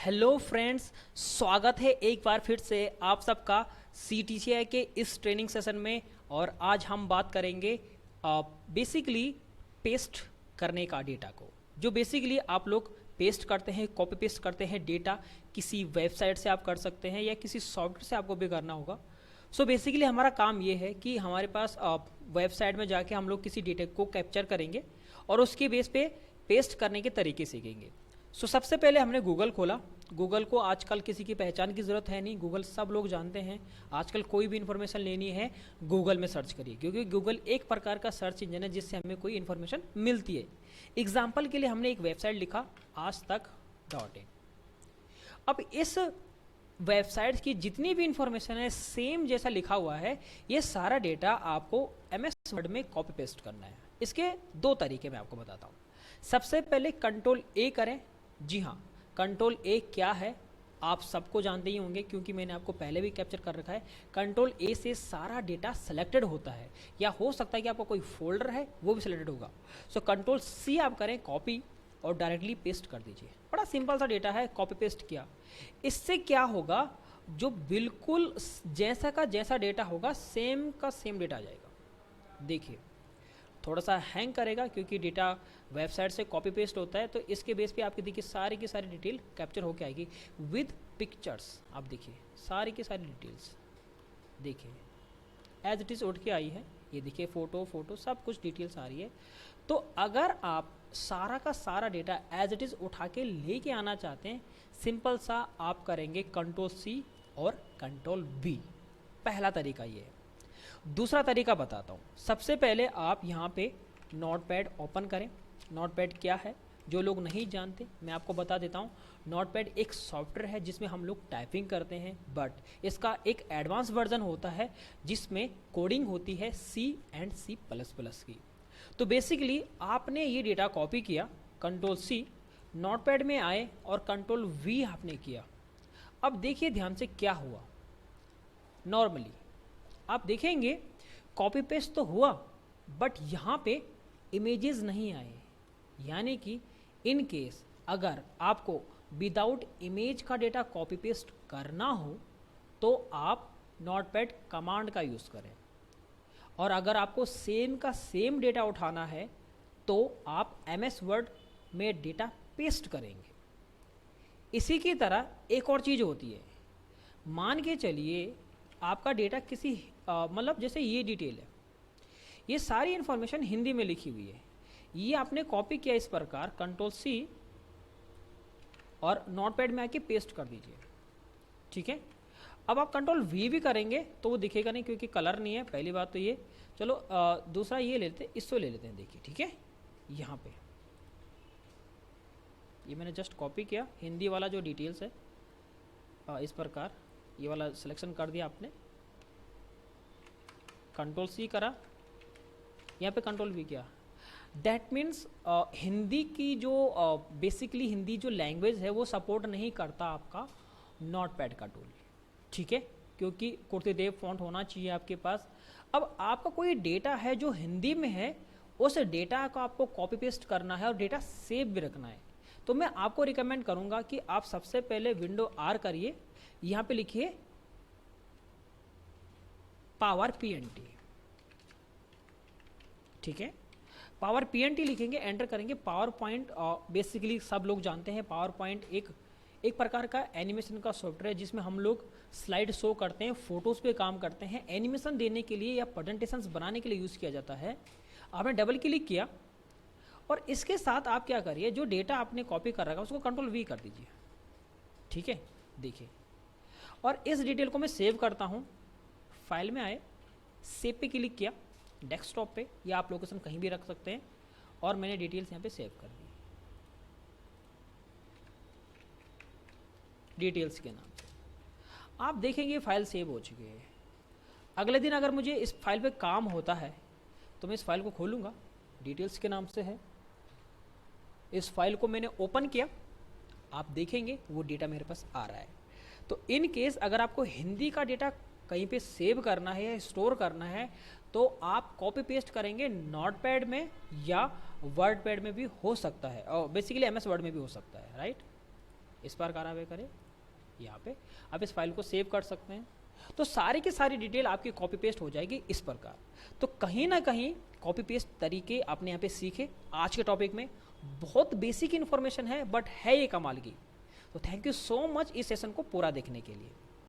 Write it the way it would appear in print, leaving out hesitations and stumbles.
Hello friends, स्वागत है एक बार फिर से आप सबका CTCI के इस ट्रेनिंग सेशन में। और आज हम बात करेंगे बेसिकली पेस्ट करने का डेटा को, जो बेसिकली आप लोग पेस्ट करते हैं, कॉपी पेस्ट करते हैं डेटा। किसी वेबसाइट से आप कर सकते हैं या किसी सॉफ्टवेयर से आपको भी करना होगा। सो बेसिकली हमारा काम ये है कि हमारे पास वेबसाइट में जाके हम लोग किसी डेटा को कैप्चर करेंगे और उसके बेस पे पेस्ट करने के तरीके सीखेंगे। सो सबसे पहले हमने गूगल खोला। गूगल को आजकल किसी की पहचान की ज़रूरत है नहीं, गूगल सब लोग जानते हैं। आजकल कोई भी इन्फॉर्मेशन लेनी है गूगल में सर्च करिए, क्योंकि गूगल एक प्रकार का सर्च इंजन है जिससे हमें कोई इन्फॉर्मेशन मिलती है। एग्जाम्पल के लिए हमने एक वेबसाइट लिखा aajtak.in। अब इस वेबसाइट की जितनी भी इंफॉर्मेशन है सेम जैसा लिखा हुआ है, ये सारा डेटा आपको MS वर्ड में कॉपी पेस्ट करना है। इसके दो तरीके मैं आपको बताता हूँ। सबसे पहले Ctrl+A करें। जी हाँ, Ctrl+A क्या है आप सबको जानते ही होंगे, क्योंकि मैंने आपको पहले भी कैप्चर कर रखा है। Ctrl+A से सारा डेटा सेलेक्टेड होता है, या हो सकता है कि आपका कोई फोल्डर है वो भी सिलेक्टेड होगा। सो Ctrl+C आप करें, कॉपी, और डायरेक्टली पेस्ट कर दीजिए। बड़ा सिंपल सा डेटा है, कॉपी पेस्ट किया। इससे क्या होगा, जो बिल्कुल जैसा का जैसा डेटा होगा सेम का सेम डेटा आ जाएगा। देखिए थोड़ा सा हैंग करेगा क्योंकि डेटा वेबसाइट से कॉपी पेस्ट होता है, तो इसके बेस पे आपकी देखिए सारी की सारी डिटेल कैप्चर होके आएगी विद पिक्चर्स। आप देखिए सारी की सारी डिटेल्स देखिए एज इट इज़ उठ के आई है। ये देखिए फोटो सब कुछ डिटेल्स आ रही है। तो अगर आप सारा का सारा डेटा एज इट इज़ उठा के लेके आना चाहते हैं, सिंपल सा आप करेंगे Ctrl+C और Ctrl+V। पहला तरीका ये है। दूसरा तरीका बताता हूँ। सबसे पहले आप यहाँ पे नोटपैड ओपन करें। नोटपैड क्या है, जो लोग नहीं जानते मैं आपको बता देता हूँ। नोटपैड एक सॉफ्टवेयर है जिसमें हम लोग टाइपिंग करते हैं, बट इसका एक एडवांस वर्जन होता है जिसमें कोडिंग होती है C एंड C++ की। तो बेसिकली आपने ये डेटा कॉपी किया, Ctrl+C, नोटपैड में आए और Ctrl+V आपने किया। अब देखिए ध्यान से क्या हुआ। नॉर्मली आप देखेंगे कॉपी पेस्ट तो हुआ, बट यहाँ पे इमेजेस नहीं आए। यानी कि इन केस अगर आपको विदाउट इमेज का डेटा कॉपी पेस्ट करना हो तो आप नोटपैड कमांड का यूज़ करें, और अगर आपको सेम का सेम डेटा उठाना है तो आप MS वर्ड में डेटा पेस्ट करेंगे। इसी की तरह एक और चीज़ होती है। मान के चलिए आपका डेटा किसी मतलब जैसे ये डिटेल है, ये सारी इन्फॉर्मेशन हिंदी में लिखी हुई है, ये आपने कॉपी किया इस प्रकार Ctrl+C और नोटपैड में आके पेस्ट कर दीजिए। ठीक है, अब आप Ctrl+V भी करेंगे तो वो दिखेगा नहीं क्योंकि कलर नहीं है, पहली बात तो ये। चलो दूसरा ये लेते हैं, इसको ले लेते हैं। देखिए ठीक है, यहाँ पे ये मैंने जस्ट कॉपी किया हिंदी वाला जो डिटेल्स है, इस प्रकार ये वाला सिलेक्शन कर दिया आपने, Ctrl+C करा, यहाँ पे Ctrl+V किया। डैट मीन्स हिंदी की जो बेसिकली हिंदी जो लैंग्वेज है वो सपोर्ट नहीं करता आपका नोटपैड का टूल। ठीक है, क्योंकि कुर्तेदेव फॉन्ट होना चाहिए आपके पास। अब आपका कोई डेटा है जो हिंदी में है, उस डेटा को आपको कॉपी पेस्ट करना है और डेटा सेव भी रखना है, तो मैं आपको रिकमेंड करूँगा कि आप सबसे पहले विंडो R करिए, यहाँ पे लिखिए PowerPNT। ठीक है, PowerPNT लिखेंगे, एंटर करेंगे। पावर पॉइंट बेसिकली सब लोग जानते हैं, पावर पॉइंट एक प्रकार का एनिमेशन का सॉफ्टवेयर है जिसमें हम लोग स्लाइड शो करते हैं, फोटोज़ पे काम करते हैं। एनिमेशन देने के लिए या प्रेजेंटेशंस बनाने के लिए यूज़ किया जाता है। आपने डबल क्लिक किया और इसके साथ आप क्या करिए, जो डेटा आपने कॉपी कर रखा है उसको Ctrl+V कर दीजिए। ठीक है, देखिए, और इस डिटेल को मैं सेव करता हूँ। फाइल में आए, सेव पे क्लिक किया, डेस्कटॉप पे, या आप लोकेशन कहीं भी रख सकते हैं, और मैंने डिटेल्स यहाँ पे सेव कर दी डिटेल्स के नाम से। आप देखेंगे फाइल सेव हो चुकी है। अगले दिन अगर मुझे इस फाइल पे काम होता है तो मैं इस फाइल को खोलूँगा, डिटेल्स के नाम से है। इस फाइल को मैंने ओपन किया, आप देखेंगे वो डेटा मेरे पास आ रहा है। तो इन केस अगर आपको हिंदी का डेटा कहीं पे सेव करना है या स्टोर करना है तो आप कॉपी पेस्ट करेंगे नोटपैड में या वर्ड पैड में भी हो सकता है, और बेसिकली MS वर्ड में भी हो सकता है, राइट। इस प्रकार आप करें यहाँ पे, आप इस फाइल को सेव कर सकते हैं। तो सारी की सारी डिटेल आपकी कॉपी पेस्ट हो जाएगी इस प्रकार। तो कहीं ना कहीं कॉपी पेस्ट तरीके आपने यहाँ पे सीखे आज के टॉपिक में। बहुत बेसिक इन्फॉर्मेशन है बट है ये कमाल की। तो थैंक यू सो मच इस सेशन को पूरा देखने के लिए।